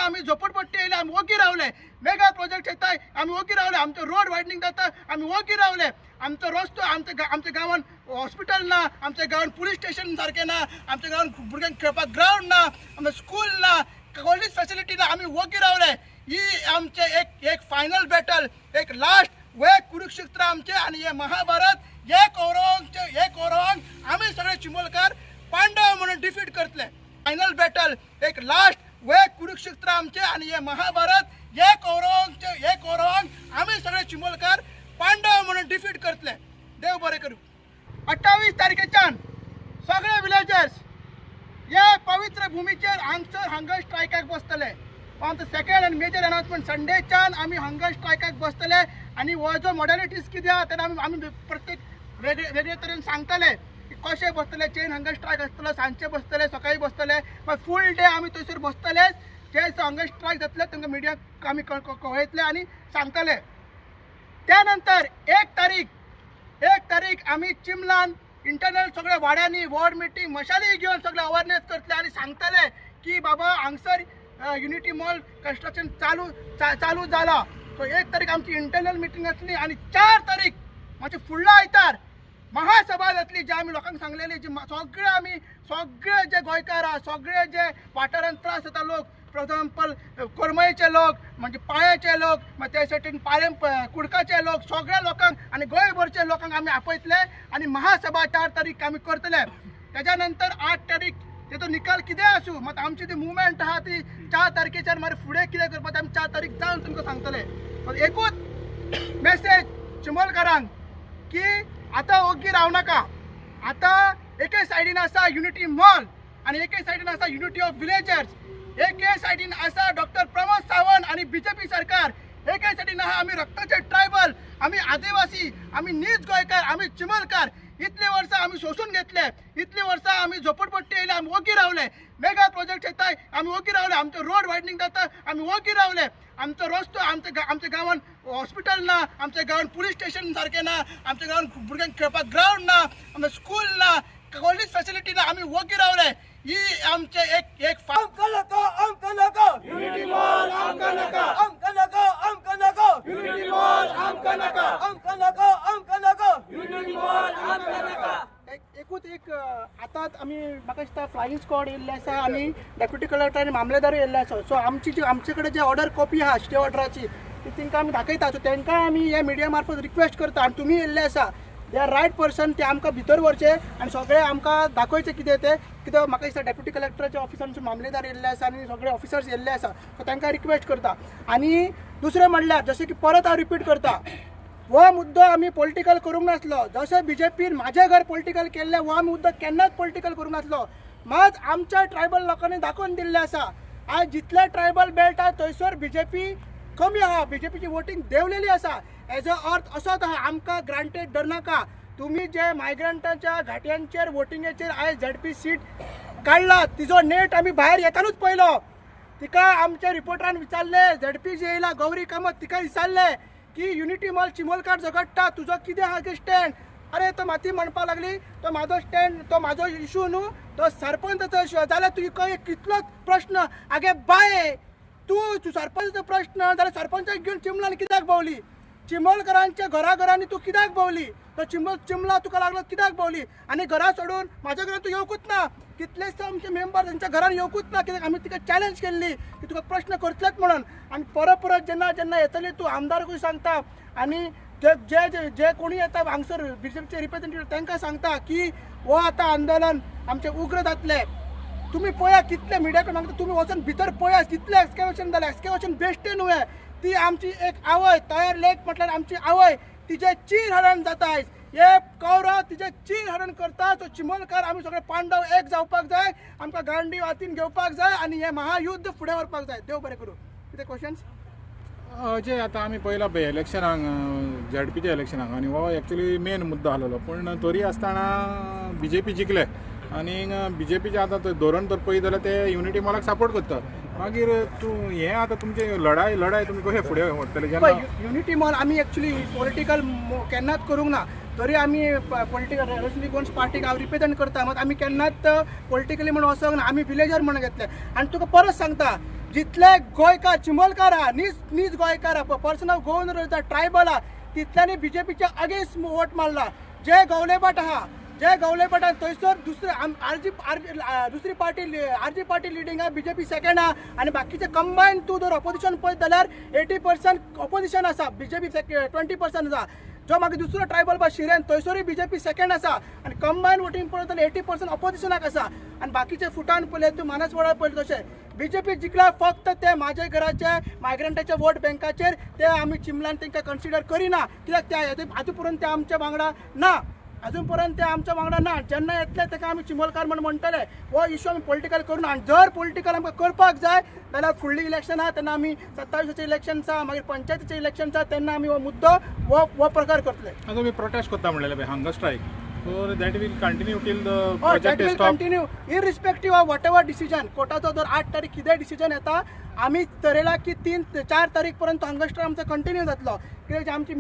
आम्ही झोपडपट्टी येयले आम्ही ओगी रावले मेगा प्रोजेक्ट येताय आम्ही ओगी रावले आमचे रोड वायडनिंग जाता आम्ही ओगी रावले आमचो रस्तो आमच्या गांवान हॉस्पिटल ना आमच्या गांवान पुलीस स्टेशन सारखे ना आमच्या गांवान भुरग्यांक खेळपाक ग्राउंड ना आमच्या स्कूल ना कॉलेज फॅसिलिटी ना आम्ही ओगी रावले ही आमचे एक फायनल बॅटल एक लास्ट वे कुरुक्षेत्र आमचे आणि हे महाभारत एक औरंग आम्ही सगळे चिमोलकार पांडव म्हणून डिफीट करतले फायनल बॅटल एक लास्ट वे कुरुक्षेत्र आमचे आणि हे महाभारत एक औरंग आम्ही सगळे चिमोलकार पांडव म्हणून डिफीट करतले देव बरे करू 28 तारखेच्यान सगळे विलेजर्स या पवित्र भूमीचेर हांगसर हंगर स्ट्रायकाक बसतले आमचो सेकंड आनी मेजर अनाउन्समेंट संडेच्यान आमी हंगर स्ट्रायकाक बसतले आनी हो जो मॉडलिटीज कितें आहा तेन्ना आमी प्रत्येक वेगळे तरेन सांगतले कशें बसतले चेन हंगर स्ट्रायक आसतलो सांजचे बसतले सकाळी बसतले मागीर फूल डे आमी थंयसर बसतले जे हंगर स्ट्रायक जातले तांकां मिडियाक आमी कळयतले आनी सांगतले त्यानंतर एक तारीख आमी चिमलान इंटरनल सगळे वाड्यांनी वॉर्ड मिटींग मशाली घेवन सगळे अवेरनेस करतले आनी सांगतले की बाबा हांगसर युनिटी मॉल कंस्ट्रक्शन चालू जाला सो 1 तारीख आमची इंटरनल मिटींग आसली आनी 4 तारीख म्हणजे फुडलो आयतार महासभा जातली जे आमी लोकांक सांगलेली जी सगळे जे गोंयकार आहा सगळे जे वाठारांत त्रास जाता लोक फॉर एग्जाम्पल कोरमयेचे लोक म्हणजे पाळ्याचे लोक मागीर ते सायडीन कुडकाचे लोक सगळ्या लोकांक आनी गोंयभरचे लोकांक आमी आपयतले आनी महासभा 4 तारीख आमी करतले तेज्या नंतर 8 तारीख तेजो निकाल कितें आसूं मात आमची ती मुवमेंट आहा ती 4 तारखेच्यान मागीर फुडें कितें करपाचें आमी 4 तारीख जावन तुमकां सांगतले एकूच मेसेज चिमोलकारांक की आतां ओग्गी राव नाका आतां एके सायडीन आसा युनिटी मॉल आनी एके सायडीन आसा युनिटी ऑफ विलेजर्स एके सायडीन आसा डॉक्टर प्रमोद सावंत आणि बीजेपी सरकार एके सायडीन आहा आमी रक्ताचे ट्रायबल आमी आदिवासी आमी नीज गोंयकार आमी चिमोलकार इतली वर्सां आमी सोसून घेतले इतली वर्सां आमी झोपडपट्टी येयले आमी ओगी रावले मेगा प्रोजेक्ट येताय आमी ओगी रावले आमचे रोड वायडनिंग जाता आमी ओगी रावले आमचो रस्तो आमच्या गांवान हॉस्पिटल ना आमच्या गांवान पुलीस स्टेशन सारखे ना आमच्या गांवान भुरग्यांक खेळपाक ग्राउंड ना आमच्या स्कूल ना कॉलेज फॅसिलिटी ना आमी ओगी रावले ही आमचे एक आमकां नाका युनिटी मॉल आमकां नाका युनिटी मॉल आमकां नाका युनिटी मॉल आमकां नाका एकूच एक आतां आमी म्हाका दिसता फ्लायिंग स्क्वॉड येयल्ले आसा आनी डेप्युटी कलेक्टर आनी मामलेदार येयल्ले आसा सो आमचे कडेन जे ऑर्डर कॉपी आहा स्टे ऑर्डराची ती तांकां आमी दाखयता सो तांकां आमी हे मिडिया मार्फत रिक्वेस्ट करता आनी तुमी येयल्ले आसा दे आर रायट पर्सन ते आमकां भितर व्हरचे आनी सगळे आमकां दाखोवचे कितें ते कित्याक म्हाका दिसता डेप्युटी कलेक्टराच्या ऑफिसांसून मामलेदार येयल्ले आसा आनी सगळे ऑफिसर्स येयल्ले आसा सो तांकां रिक्वेस्ट करता आनी दुसरें म्हणल्यार जशें की परत हांव रिपीट करता हो मुद्दो आमी पॉलिटिकल करूंक नासलो जशें बीजेपीन म्हाजें घर पॉलिटिकल केल्लें हो मुद्दो केन्नाच पॉलिटिकल करूंक नासलो मात आमच्या ट्रायबल लोकांनी दाखोवन दिल्लें आसा आज जितले ट्रायबल बेल्ट आहा थंयसर बीजेपी कमी आहा बीजेपीची वोटींग देंवलेली आसा हेजो अर्थ असोच आहा आमकां ग्रांटेड धरनाका तुमी जे मायग्रंटाच्या घाट्यांचेर वोटिंगेचेर आयज झडपी सीट काडला तिजो नेट आमी भायर येतानूच पयलो तिका आमच्या रिपोर्टरान विचारले झडपी जे येयला गौरी कामत तिका विचारले की युनिटी मॉल चिमोलकार झगडटा तुजो कितें आहा गे स्टँड अरे तो माती म्हणपाक लागली तो म्हाजो स्टँड तो म्हाजो इशू न्हू तो सरपंचाचो इशू जाल्यार तुका कितलोच प्रश्न आगे बाये तूं सरपंचाचो प्रश्न जाल्यार सरपंचाक घेवन चिमलान कित्याक भोंवली चिमोलकारांच्या घराघरांनी तूं कित्याक भोंवली तो चिमला तुका लागलो कित्याक भोंवली आनी घरा सोडून म्हाज्या घरान तूं येवकूच ना कितलेशे आमचे मेंबर तांच्या घरान येवकूच ना कित्याक आमी तिका चॅलेंज केल्ली की तुका प्रश्न करतलेच म्हणून आनी परत जेन्ना येतली तूं आमदारकूय सांगता आनी जे कोणी येता हांगसर बीजेपीचे रिप्रेझेंटेटिव्ह तांकां सांगता की हो आतां आंदोलन आमचें उग्र जातलें तुमी पळया कितले मिडियाकडे सांगता तुमी वचून भितर पळया कितलें एक्सकेवेशन जालें एक्सकेवेशन बेश्टें न्हय ती आमची एक आवय तयार लेक म्हटल्यार आमची आवय तिचे चीर हरण जाता आयज हे कौरव तिचे चीर हरण करता सो चिमोलकार आमी सगळे पांडव एक जावपाक जाय आमकां गांडी हातीन घेवपाक जाय आनी हे महायुद्ध फुडें व्हरपाक जाय देव बरें करूं कितें क्वेश्चन्स जे आतां आमी पळयलां पळय इलेक्शनाक झडपीच्या इलेक्शनाक आनी हो एक्चुली मेन मुद्दो आसलेलो पूण तरी आसतना बीजेपी जिखले आनी बीजेपीचे आतां धोरण तर पळयत जाल्यार ते युनिटी मॉलाक सपोर्ट करता मागीर तूं हें आतां तुमचे लढाय तुमी कशें फुडें व्हरतले जेन्ना युनिटी मॉल आमी एक्चुली पॉलिटिकल केन्नाच करूंक ना तरी आमी पॉलिटिकल रॅशनली गोन्स पार्टीक हांव रिप्रेझेंट करता मात आमी केन्नाच पॉलिटिकली म्हणून वचोंक ना आमी विलेजर म्हणून घेतले आनी तुका परत सांगता जितले गोंयकार चिमोलकार आहा नीज गोंयकार आहा पर्सनल गोवन रोयता ट्रायबल आहा तितल्यांनी बीजेपीच्या अगेन्स्ट वोट मारला जे गवलेभट आहा जे गवलेभटान थंयसर दुसरी पार्टी आरजी पार्टी लिडींग आहा बीजेपी सेकंड आहा आनी बाकीचे कंबायन तूं जर ऑपोजिशन पळयत जाल्यार 80% ऑपोजिशन आसा बीजेपी 20% आसा जो मागीर दुसरो ट्रायबल बा शिरेन थंयसरूय बीजेपी सेकंड आसा आनी कंबायन वोटींग पळयत जाल्यार 80% ऑपोजिशनाक आसा आनी बाकीचे फुटान पळयले तूं मानसवाडा पळयलें तशें बीजेपी जिखला फक्त ते म्हाज्या घराचे मायग्रंटाचे वोट बँकाचेर ते आमी चिमलान तांकां कन्सिडर करिना कित्याक ते आजून पर्यंत ते आमच्या वांगडा ना अजून पर्यंत ते आमच्या वांगडा ना जेन्ना येतले ताका आमी चिमोलकार म्हण म्हणटले हो इश्यू आमी पॉलिटिकल करूना आनी जर पॉलिटिकल आमकां करपाक जाय जाल्यार फुडली इलेक्शन आहा तेन्ना आमी 27 इलेक्शन आसा मागीर पंचायतीचें इलेक्शन आसा तेन्ना आमी हो मुद्दो हो प्रकार करतले आता मी प्रोटेस्ट करता म्हणलेले hunger strike so that will continue till the that project will is stop continue irrespective of what ever decision कोर्टाचो जर 8 तारीख कितेंय डिसिजन येता आमी ठरयला की 3-4 तारीख पर्यंत हंगर स्ट्रायक आमचो कंटिन्यू जातलो कित्याक आमची